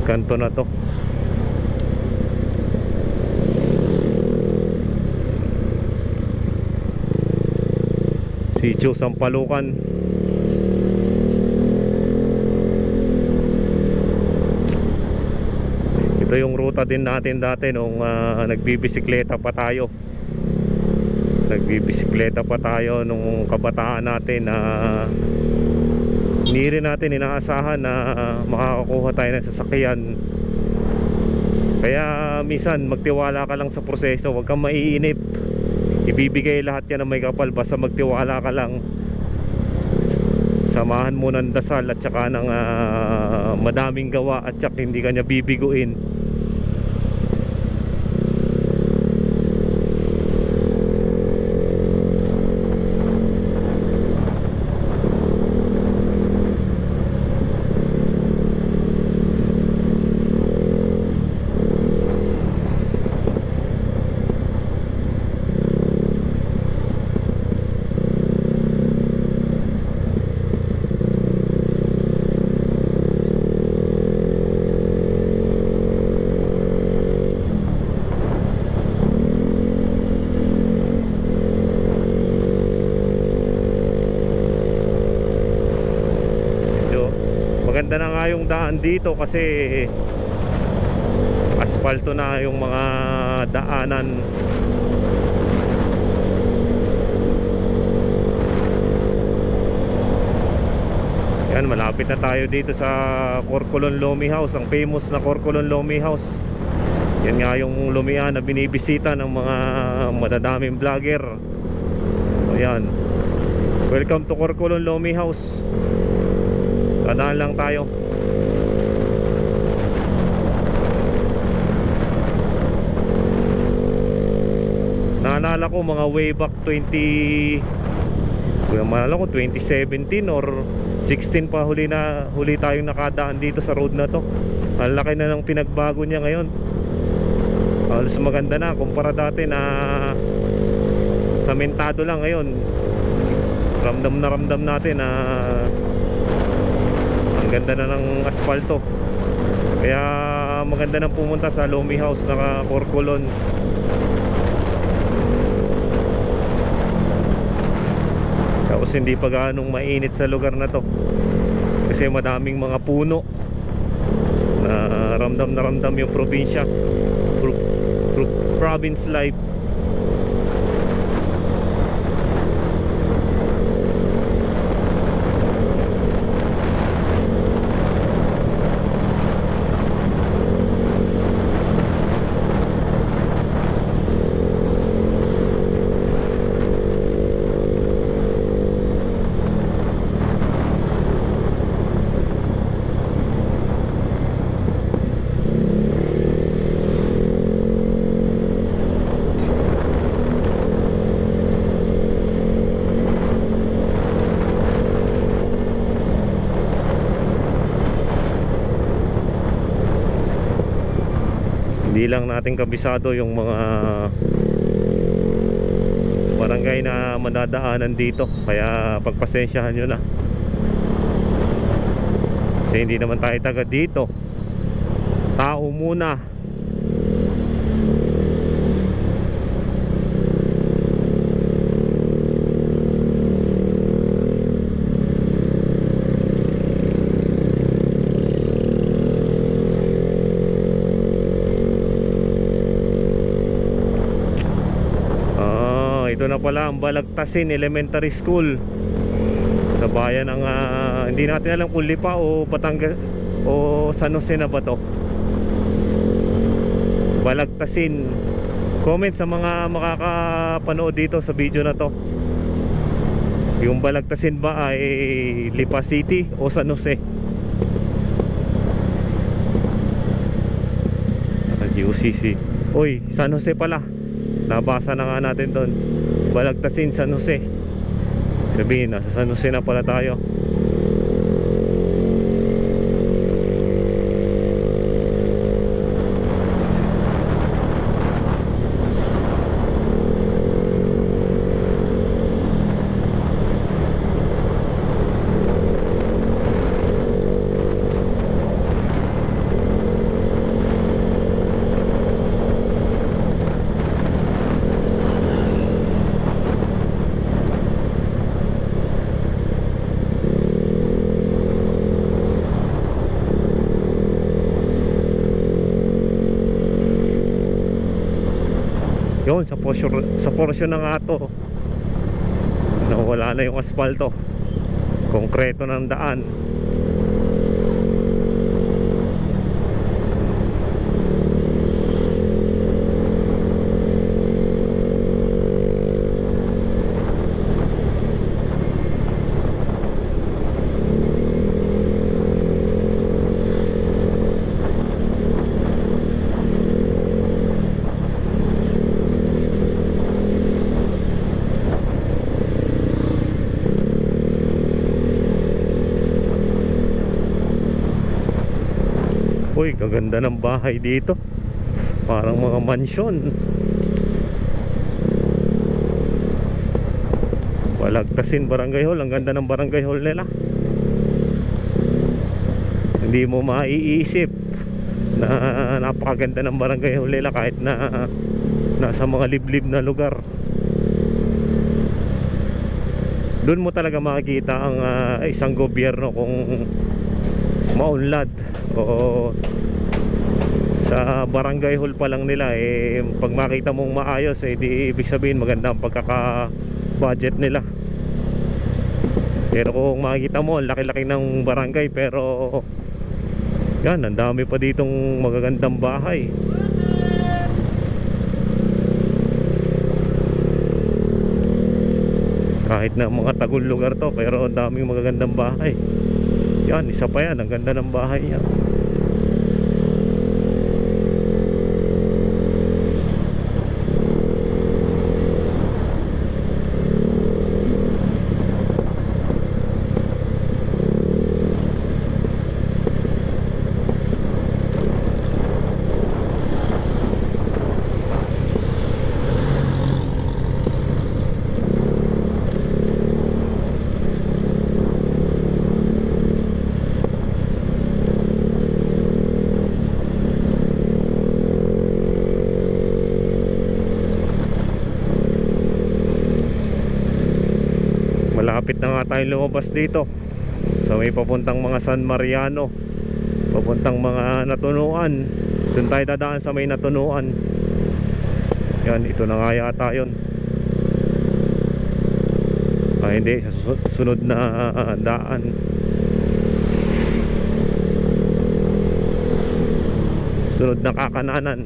kanto na to. Sitio Sampalukan. Ito yung ruta din natin dati nung nagbibisikleta pa tayo. Nagbibisikleta pa tayo nung kabataan natin na hindi rin natin inaasahan na makakakuha tayo ng sasakyan. Kaya minsan magtiwala ka lang sa proseso, huwag kang maiinip. Ibibigay lahat yan ng may kapal, basta magtiwala ka lang. Samahan mo ng dasal at saka ng madaming gawa at saka hindi ka niya bibiguin. Maganda na nga yung daan dito kasi asfalto na yung mga daanan. Yan, malapit na tayo dito sa Corcolon Lomi House, ang famous na Corcolon Lomi House. Yan nga yung lumian na binibisita ng mga madadaming vlogger. Ayan, welcome to Corcolon Lomi House. Kadaan lang tayo. Naalala ko mga way back 2017 or 16 pa huli tayong nakadaan dito sa road na to. Ang laki na ng pinagbago niya ngayon. Halos maganda na kumpara dati na samentado lang. Ngayon ramdam natin na ganda na ng asfalto. Kaya maganda nang pumunta sa Lomi House na Corcolon. Tapos hindi pa gaanong mainit sa lugar na to kasi madaming mga puno na ramdam yung probinsya, province life. Hindi lang natin kabisado yung mga barangay na madadaanan dito, kaya pagpasensyahan nyo na kasi hindi naman tayo taga dito. Tao muna. Ito na pala ang Balagtasin Elementary School sa bayan ng hindi natin alam kung Lipa o Batangas o San Jose na ba to. Balagtasin. Comment sa mga makakapanood dito sa video na to, yung Balagtasin ba ay Lipa City o San Jose? UCC. Uy, San Jose pala. Nabasa na nga natin doon. Balagtasin, San Jose. Sabihin, nasa San Jose na pala tayo. Doon sa portion ng ato na wala na yung asfalto, konkreto ng daan. Uy, kaganda ng bahay dito. Parang mga mansyon. Balagtasin Barangay Hall. Ang ganda ng Barangay Hall nila. Hindi mo maiisip na napakaganda ng Barangay Hall nila kahit na nasa mga liblib na lugar. Doon mo talaga makikita ang isang gobyerno kung maunlad. O sa Barangay Hall pa lang nila pag makita mong maayos di ibig sabihin maganda ang pagkaka-budget nila. Pero kung makikita mo laki-laki ng barangay pero yan, ang dami pa ditong magagandang bahay. Kahit na mga tagul lugar to pero ang daming magagandang bahay. Yan, isa pa yan, ang ganda ng bahay niya. Malapit na nga tayong lumabas dito sa may papuntang mga San Mariano, papuntang mga Natunuan. Doon tayo dadaan sa may Natunuan. Yan, ito na nga yata yun. Hindi, sa sunod na daan. Sunod na kakananan.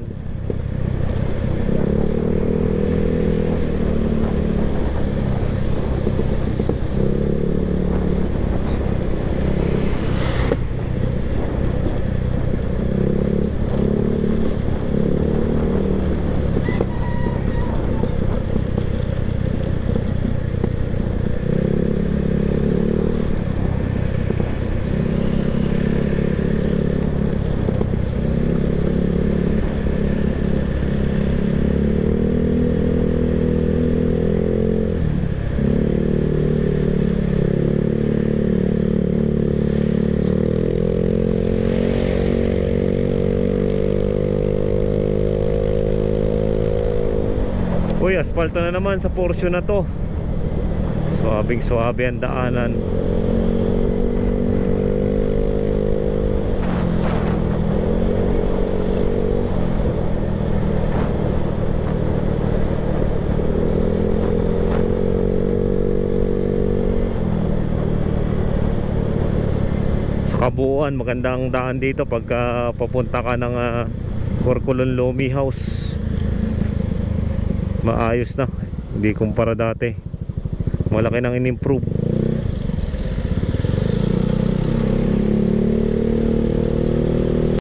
Uy, asfalto na naman sa portion na to. Suabing suabe ang daanan. Sa kabuuan, magandang daan dito pagka papunta ka ng Corcolon Lomi House. Maayos na, hindi kumpara dati. Malaki nang in-improve.